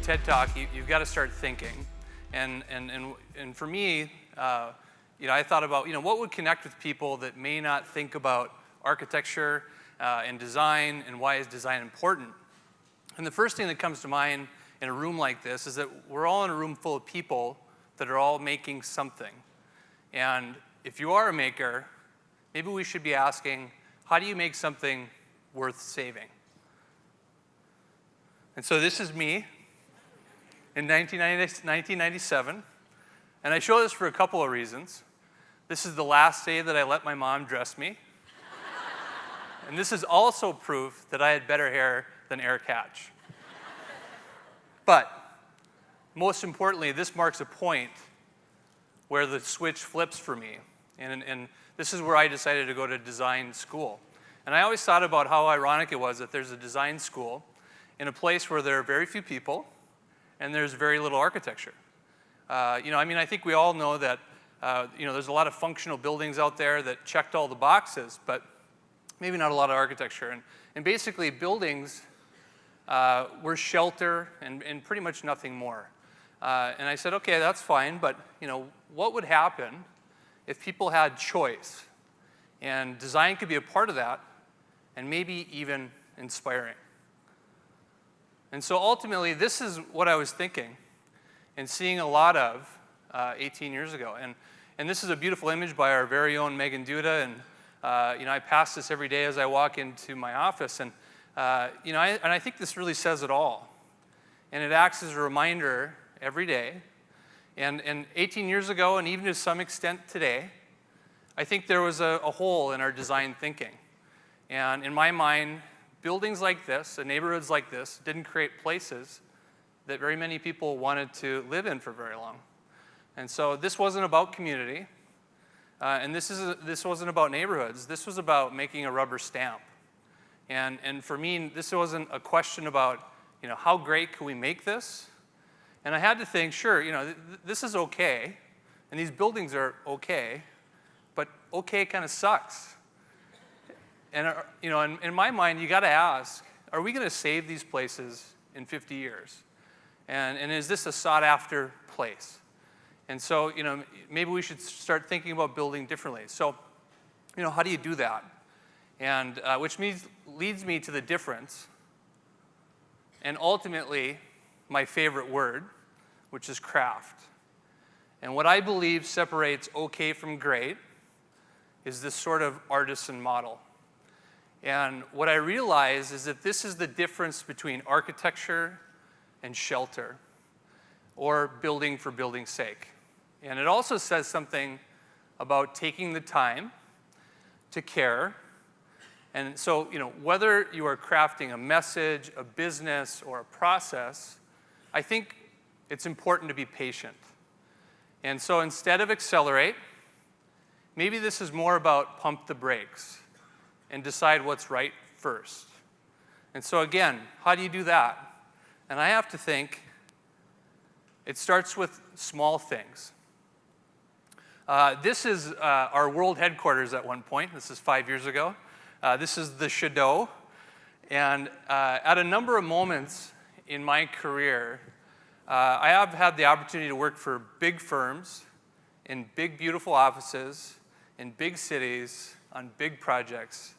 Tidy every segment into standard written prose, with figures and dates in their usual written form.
TED Talk, you've got to start thinking. And for me, I thought about, what would connect with people that may not think about architecture and design, and why is design important? And the first thing that comes to mind in a room like this is that we're all in a room full of people that are all making something. And if you are a maker, maybe we should be asking, how do you make something worth saving? And so this is me in 1997. And I show this for a couple of reasons. This is the last day that I let my mom dress me. And this is also proof that I had better hair than Eric Hatch. But most importantly, this marks a point where the switch flips for me. And this is where I decided to go to design school. And I always thought about how ironic it was that there's a design school in a place where there are very few people and there's very little architecture. I think we all know that there's a lot of functional buildings out there that checked all the boxes, but maybe not a lot of architecture. And basically, buildings were shelter and pretty much nothing more. And I said, okay, that's fine, but what would happen if people had choice? And design could be a part of that, and maybe even inspiring. And so ultimately, this is what I was thinking and seeing a lot of 18 years ago. And this is a beautiful image by our very own Megan Duda. And I pass this every day as I walk into my office. And I think this really says it all. And it acts as a reminder every day. And 18 years ago, and even to some extent today, I think there was a hole in our design thinking. And in my mind, buildings like this and neighborhoods like this didn't create places that very many people wanted to live in for very long. And so this wasn't about community, and this wasn't about neighborhoods. This was about making a rubber stamp. And for me, this wasn't a question about, how great can we make this? And I had to think, sure, this is okay, and these buildings are okay, but okay kind of sucks. And in my mind, you got to ask, are we going to save these places in 50 years? And is this a sought-after place? And so, maybe we should start thinking about building differently. So, how do you do that? And which leads me to the difference, and ultimately, my favorite word, which is craft. And what I believe separates okay from great is this sort of artisan model. And what I realize is that this is the difference between architecture and shelter, or building for building's sake. And it also says something about taking the time to care. And so, whether you are crafting a message, a business, or a process, I think it's important to be patient. And so instead of accelerate, maybe this is more about pump the brakes and decide what's right first. And so again, how do you do that? And I have to think it starts with small things. This is our world headquarters at one point. This is 5 years ago. This is the Shadow. And at a number of moments in my career, I have had the opportunity to work for big firms, in big, beautiful offices, in big cities, on big projects.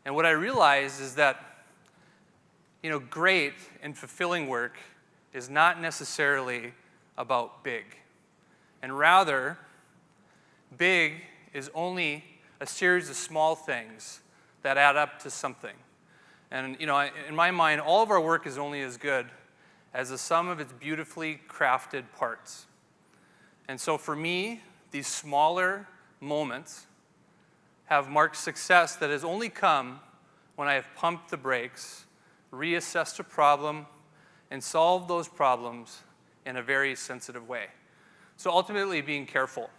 And what I realized is that, great and fulfilling work is not necessarily about big. And rather, big is only a series of small things that add up to something. And, in my mind, all of our work is only as good as the sum of its beautifully crafted parts. And so for me, these smaller moments have marked success that has only come when I have pumped the brakes, reassessed a problem, and solved those problems in a very sensitive way. So ultimately, being careful.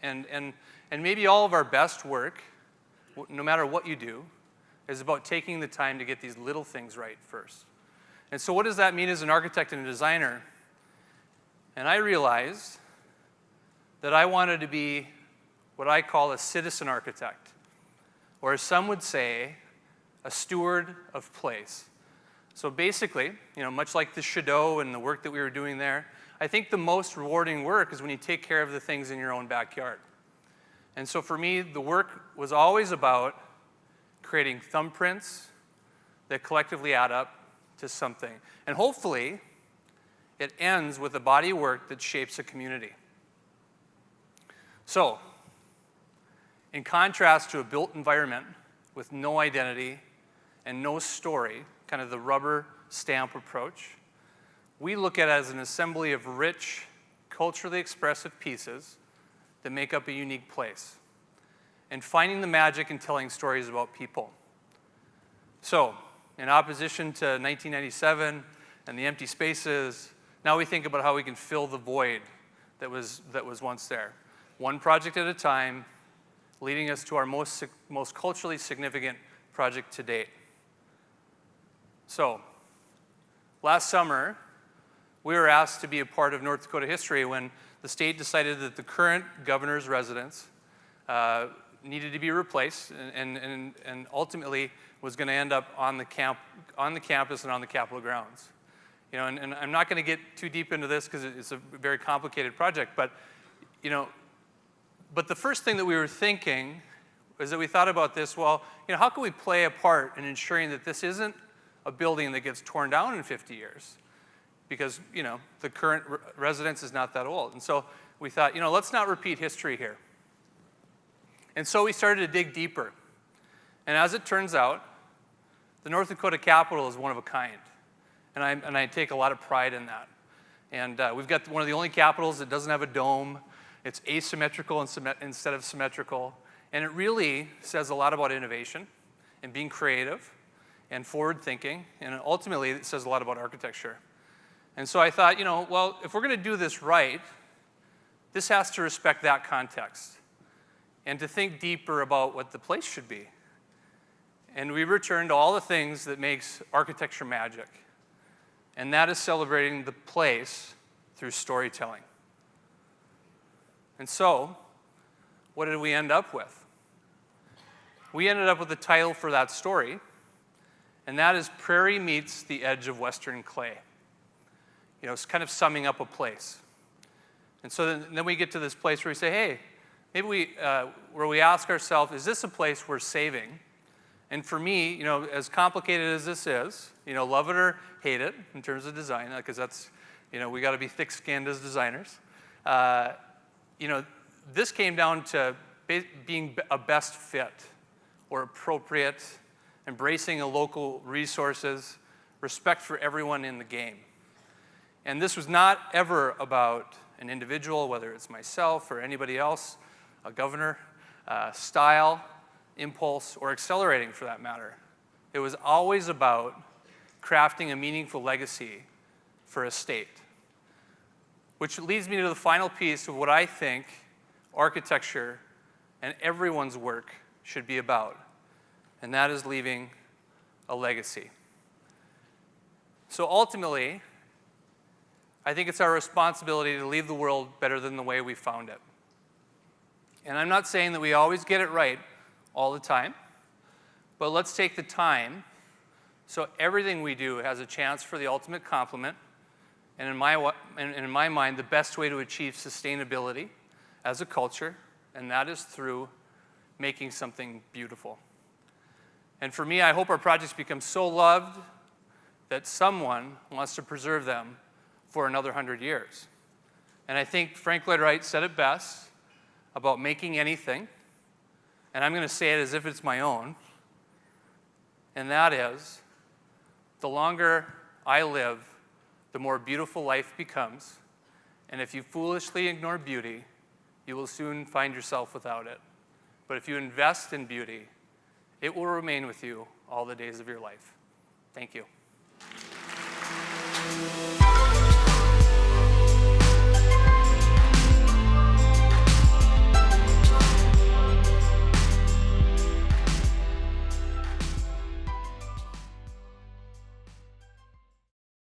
And maybe all of our best work, no matter what you do, is about taking the time to get these little things right first. And so what does that mean as an architect and a designer? And I realized that I wanted to be what I call a citizen architect, or as some would say, a steward of place. So basically, much like the Shadow and the work that we were doing there, I think the most rewarding work is when you take care of the things in your own backyard. And so for me, the work was always about creating thumbprints that collectively add up to something. And hopefully, it ends with a body of work that shapes a community. So, in contrast to a built environment with no identity and no story, kind of the rubber stamp approach, we look at it as an assembly of rich, culturally expressive pieces that make up a unique place, and finding the magic in telling stories about people. So, in opposition to 1997 and the empty spaces, now we think about how we can fill the void that was once there. One project at a time, leading us to our most culturally significant project to date. So, last summer, we were asked to be a part of North Dakota history when the state decided that the current governor's residence needed to be replaced and ultimately was going to end up on the campus and on the Capitol grounds. And I'm not going to get too deep into this because it's a very complicated project, but the first thing that we were thinking was that we thought about this, well, how can we play a part in ensuring that this isn't a building that gets torn down in 50 years? Because, the current residence is not that old. And so we thought, let's not repeat history here. And so we started to dig deeper. And as it turns out, the North Dakota Capitol is one of a kind. And I take a lot of pride in that. And we've got one of the only capitals that doesn't have a dome. It's asymmetrical instead of symmetrical. And it really says a lot about innovation and being creative and forward thinking. And ultimately, it says a lot about architecture. And so I thought, well, if we're going to do this right, this has to respect that context and to think deeper about what the place should be. And we returned to all the things that makes architecture magic. And that is celebrating the place through storytelling. And so, what did we end up with? We ended up with the title for that story, and that is Prairie Meets the Edge of Western Clay. It's kind of summing up a place. And so then we get to this place where we say, hey, maybe where we ask ourselves, is this a place worth saving? And for me, as complicated as this is, love it or hate it in terms of design, because that's, we got to be thick-skinned as designers. This came down to being a best fit or appropriate, embracing a local resources, respect for everyone in the game. And this was not ever about an individual, whether it's myself or anybody else, a governor, style, impulse, or accelerating for that matter. It was always about crafting a meaningful legacy for a state. Which leads me to the final piece of what I think architecture and everyone's work should be about, and that is leaving a legacy. So ultimately, I think it's our responsibility to leave the world better than the way we found it. And I'm not saying that we always get it right all the time, but let's take the time so everything we do has a chance for the ultimate compliment, and in my mind, the best way to achieve sustainability as a culture, and that is through making something beautiful. And for me, I hope our projects become so loved that someone wants to preserve them for another 100 years. And I think Frank Lloyd Wright said it best about making anything, and I'm going to say it as if it's my own, and that is, the longer I live, the more beautiful life becomes, and if you foolishly ignore beauty, you will soon find yourself without it. But if you invest in beauty, it will remain with you all the days of your life. Thank you.